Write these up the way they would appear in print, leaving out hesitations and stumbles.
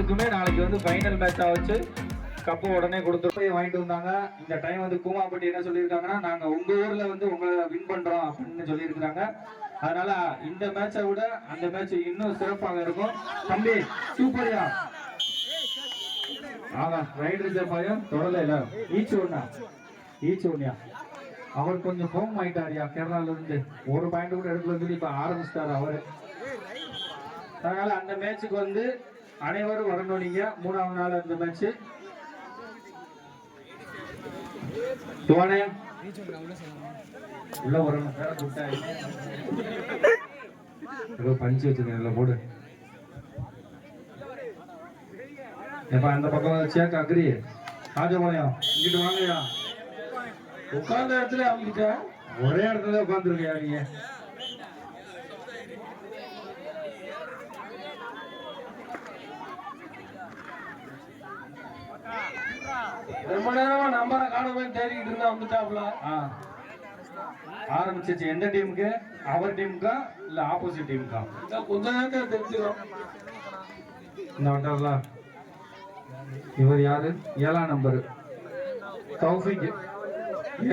மூணுக்குமே நாளைக்கு வந்து ஃபைனல் மேட்சா வச்சு கப்பு உடனே கொடுத்து போய் வாங்கிட்டு வந்தாங்க. இந்த டைம் வந்து கூமாப்பட்டி என்ன சொல்லியிருக்காங்கன்னா, நாங்க உங்க ஊர்ல வந்து உங்களை வின் பண்றோம் அப்படின்னு சொல்லியிருக்காங்க. அதனால இந்த மேட்சை விட அந்த மேட்ச் இன்னும் சிறப்பாக இருக்கும். தம்பி சூப்பரியா ஆமா ரைடர் ஜப்பாயம் தொடரல ஈச்சு ஒன்னியா அவர் கொஞ்சம் ஃபோம் ஆயிட்டாரியா கேரளால இருந்து ஒரு பாயிண்ட் கூட எடுக்கல சொல்லி இப்ப ஆரம்பிச்சிட்டாரு அவரு. அதனால அந்த மேட்சுக்கு வந்து அனைவரும் வரணும். நீங்க மூணாவது நாள் அந்த மேட்ச் உள்ள வரணும். பஞ்சு வச்சிருக்கேன் போடு. அந்த பக்கம் சேக்க அக்ரி ராஜபாளையம் இங்கிட்டு வாங்கயா. உட்கார்ந்த இடத்துல அவங்கிட்ட ஒரே இடத்துல உட்கார்ந்துருக்கியா நீங்க? ரொம்ப நேரமா நம்பரை காணவே தேடிக்கிட்டு இருந்தா வந்துட்டாப்ல. ஆரம்பிச்சிச்சு. எந்த டீமுக்கு? அவர் டீமுக்கா இல்ல ஆப்போசிட் டீமுக்கா? கொஞ்ச நேரத்துல தெரிஞ்சிடும். இந்த வட்டார்ல இவர் யாரு? 7ஆம் நம்பர் தௌஃபிக்.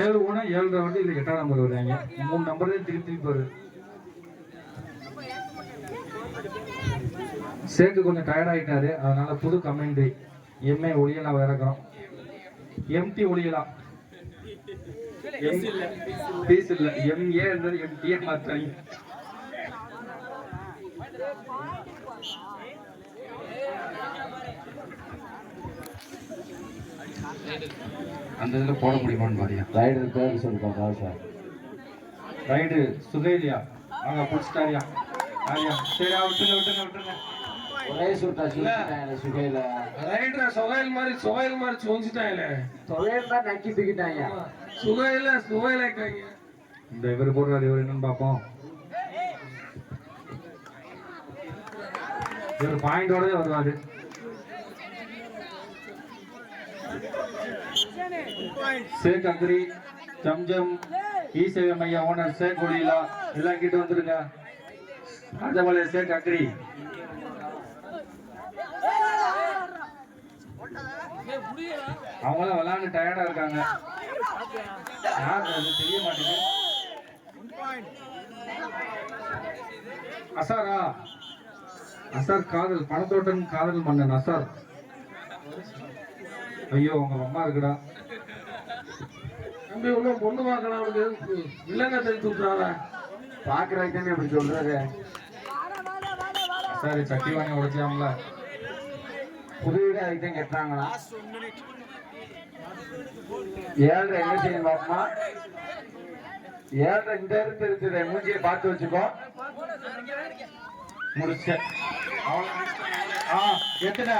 7 போனா 7 வண்டி இல்ல 8ஆம் நம்பர் வருவாங்க. 3 நம்பரே திருப்பி போரு. சேக்கு கொஞ்சம் டயர்ட் ஆயிட்டாரு. அதனால புது கமெண்ட் எம்ஏ ஒளியலாம் இறக்குறோம். எம்டி ஒளியலாம் பீஸ் இல்ல எம்ஏ எம்டிஏ மாத்தாங்க. அந்த இதுல போட முடியுமான்னு பாரியா. ரைடர் பேர் சொல்லுப்பா சார். ரைடு சுகைலியா அவங்க புடிச்சிட்டாரியா. சரி விட்டுருங்க. ஒரே சுட்டா சுகையில ரைடர் சுகைல் மாதிரி சொஞ்சிட்டாங்களே. சுகைல் தான் நக்கி தூக்கிட்டாங்க. சுகையில இந்த இவர் போடுறாரு. இவர் என்னன்னு பாப்போம். இவர் பாயிண்டோட வருவாரு. சேக் அக்ரி ஜம்ஜம் ஈசேவை மையா ஓனர் சேக் ஒளியிலா எல்லாம் கிட்ட வந்துருங்க. ராஜபாளைய சேக் அக்ரி அவங்களாம் விளையாண்டு டயர்டா இருக்காங்க. தெரிய மாட்டேங்குது. அசாரா அசார் காதல் பணத்தோட்டம் காதல் மன்னன் அசார். ஐயோ உங்க அம்மா இருக்குடா தம்பி. ஒன்னும் பொண்ணு பார்க்கலாம். அவனுக்கு விலங்க தெரிஞ்சு விட்டுறாங்க. பாக்குறதுக்கு தானே அப்படி சொல்றாரு. சரி சட்டி வாங்கி உடைச்சாங்களா? புது வீடு அதுக்கு தான் கட்டுறாங்களா? 7 என்ன செய்யணும் பாப்பா? 7 இந்த இடத்துல இருக்குது. மூஞ்சியை பார்த்து வச்சுக்கோ. முடிச்ச எத்தனை?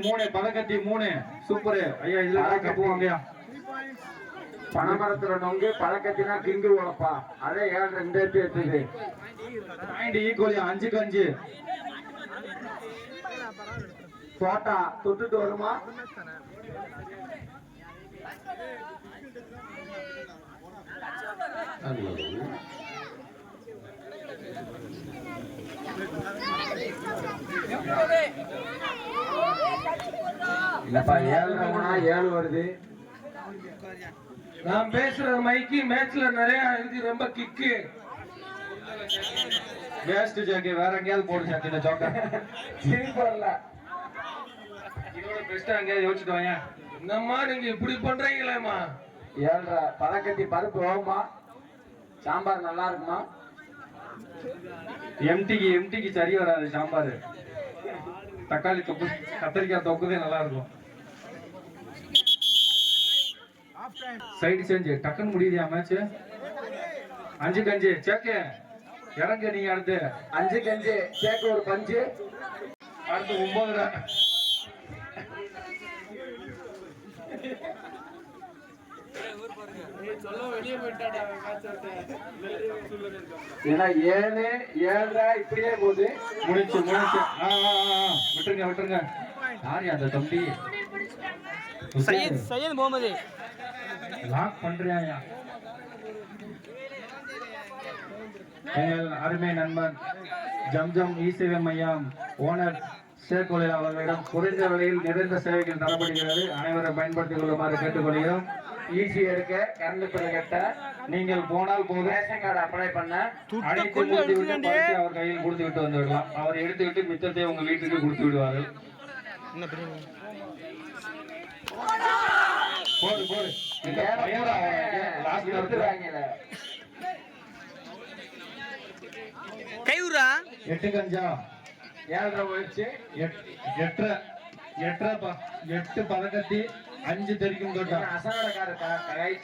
3 பதக்கத்தி 3 சூப்பர் ஐயா. இதுல கப்பு வாங்கயா. பனைமரத்துல நொங்கு பழக்கத்தினா கிங்கு உழப்பா. அதே 7 இந்த இடத்துல இருக்குது. பாயிண்ட் ஈக்குவலி 5க்கு 5. தோட்டா தொட்டுட்டு வருமா? இல்லப்பா 7 வருது. நான் பேசுற மைக்கு மேட்ச்ல நிறைய இருக்கு. ரொம்ப கிக்கு வேஸ்ட் ஜாக்கி. வேற எங்கேயாவது போடு ஜாக்கி. இந்த ஜோக்க சிரிப்பல்ல இதோட பெஸ்டா எங்கேயாவது யோசிச்சுட்டு வாங்க. என்னம்மா நீங்க இப்படி பண்றீங்களேம்மா? 7 பதக்கத்தி பருப்பு ஓமா சாம்பார் நல்லா இருக்குமா? எம்டிக்கு சரி வராது சாம்பார். தக்காளி தொக்கு கத்திரிக்காய் தொக்குதே நல்லா இருக்கும். சைடு சேஞ்ச் டக்குன்னு முடியுதியா மேட்ச்? 5க்கு 5 சேக்கு இறங்க. நீங்க அடுத்து 5க்கு 5 சேக்கு ஒரு பஞ்சு. அடுத்து 9. ஏன்னா 7 7 இப்படியே போகுது. முடிச்சு விட்டுருங்க. யாரு அந்த தம்பி? சையத் முகமது லாக் பண்றியா? எங்கள் அருமை நண்பன் ஜம்ஜம் இ-சேவை மையம் ஓனர் ஷேக் ஒலி அவர்களிடம் குறைந்த விலையில் நிறைந்த சேவைகள் தரப்படுகிறது. அனைவரும் பயன்படுத்திக் கொள்ளுமாறு கேட்டுக்கொள்கிறோம். ஈஸி எடுக்க, கரண்ட் பில் கட்ட, நீங்கள் போனால் போது ரேஷன் கார்டு அப்ளை பண்ண, அனைத்து முடித்துவிட்டு அவர் கையில் கொடுத்து விட்டு வந்து விடலாம். அவர் எடுத்துக்கிட்டு மிச்சத்தை உங்க வீட்டுக்கு கொடுத்து விடுவார்கள். போடு போடு கையூரா 8 கஞ்சா 7 போயிடுச்சு. 8 பதக்கத்தி 5 தெரிக்கும் தொட்டா அசனோட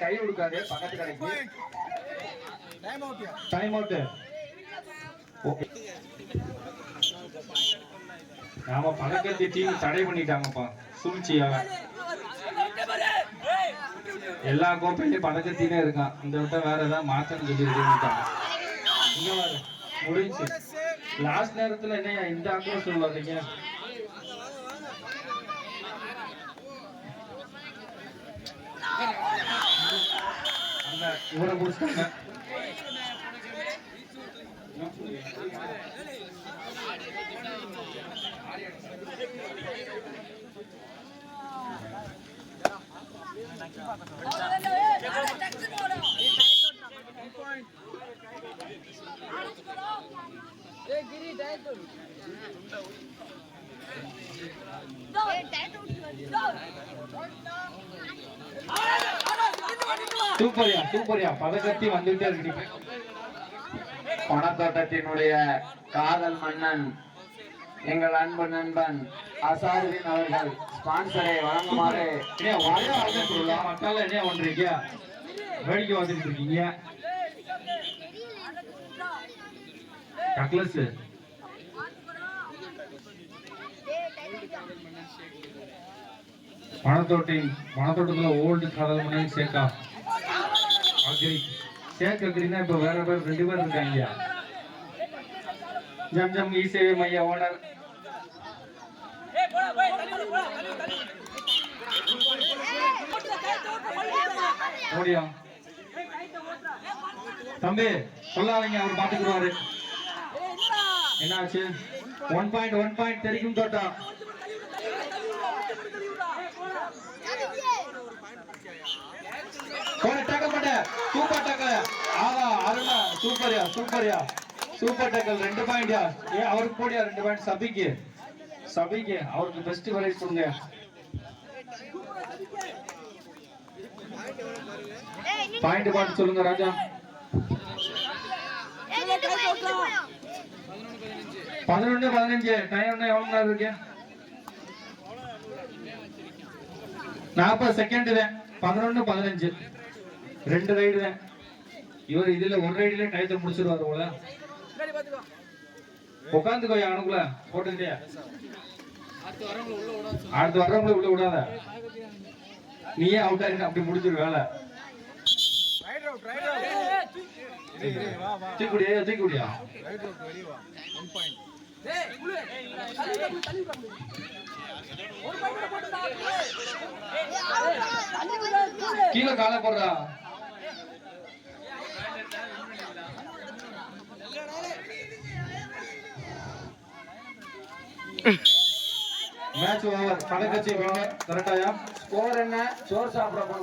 கை கொடுக்காது. பக்கத்து கடைக்கு டைம் அவுட். நாம பதக்கத்தி டீம் தடை பண்ணிட்டாங்கப்பா சூழ்ச்சியா. எல்லா கோப்பையிலும் பதக்கத்தினே இருக்கான். இந்த விட்ட வேற ஏதாவது மாற்றன்னு சொல்லிட்டாங்க. இங்க வாரு முடிஞ்சு. லாஸ்ட் நேரத்துல என்னையா இந்த ஆக்ரோஷம் சொல்லாதீங்க. அந்த இவரை குடிச்சிட்டாங்க. சூப்பரியா சூப்பரியா பதக்கத்தி வந்துட்டே இருக்கு. பணத்தோட்டத்தினுடைய காதல் மன்னன் எங்கள் அன்பு நண்பன் அசாருதீன் அவர்கள் ஸ்பான்சரை வழங்குமாறு மக்கள் என்ன பண்றீங்க? வேடிக்கை வந்துட்டு இருக்கீங்க. டக்ளஸ் பணத்தோட்டத்துல ஓல்டு காதல் மன்னன் சேக்கா அக்ரி. சேக் அக்ரினா இப்ப வேற பேர் 2 பேர் இருக்காங்க. ஜம்ஜம் இ-சேவை மைய ஓனர் ஓடியா தம்பி சொல்லாதீங்க, அவர் பாத்துக்குவாரு. என்னாச்சு? 1 பாயிண்ட் தெரிக்கும் தோட்டா. சூப்பர் டக்கல். ஆஹா அருணா சூப்பர்யா சூப்பர் டக்கல். 2 பாயிண்ட்யா. அவருக்கு போடியா 2 பாயிண்ட். சபிக்கு அவருக்கு பெஸ்ட் வரைஸ் கொடுங்க. பாயிண்ட் பார்த்து சொல்லுங்க ராஜா. 11-15 டைம் எவ்வளவு நேரம் இருக்கு? 40 செகண்ட் தான். 11-15 2 ரைடு தான். இவர் இதுல 1 ரைடுல டயத்தை முடிச்சிருவாரு போல. உட்காந்துக்கோ அவனுக்குள்ள போட்டுக்கிட்டே. அடுத்து வரவங்களை உள்ள விடாத. நீயே அவுட் ஆகிட்டு அப்படி முடிச்சிரு வேலை. தூக்கிடியா கீழே காலை போடுறா. Match over. படக்கட்சி கரெக்டாயா? ஸ்கோர் என்ன? சோறு சாப்பிட போன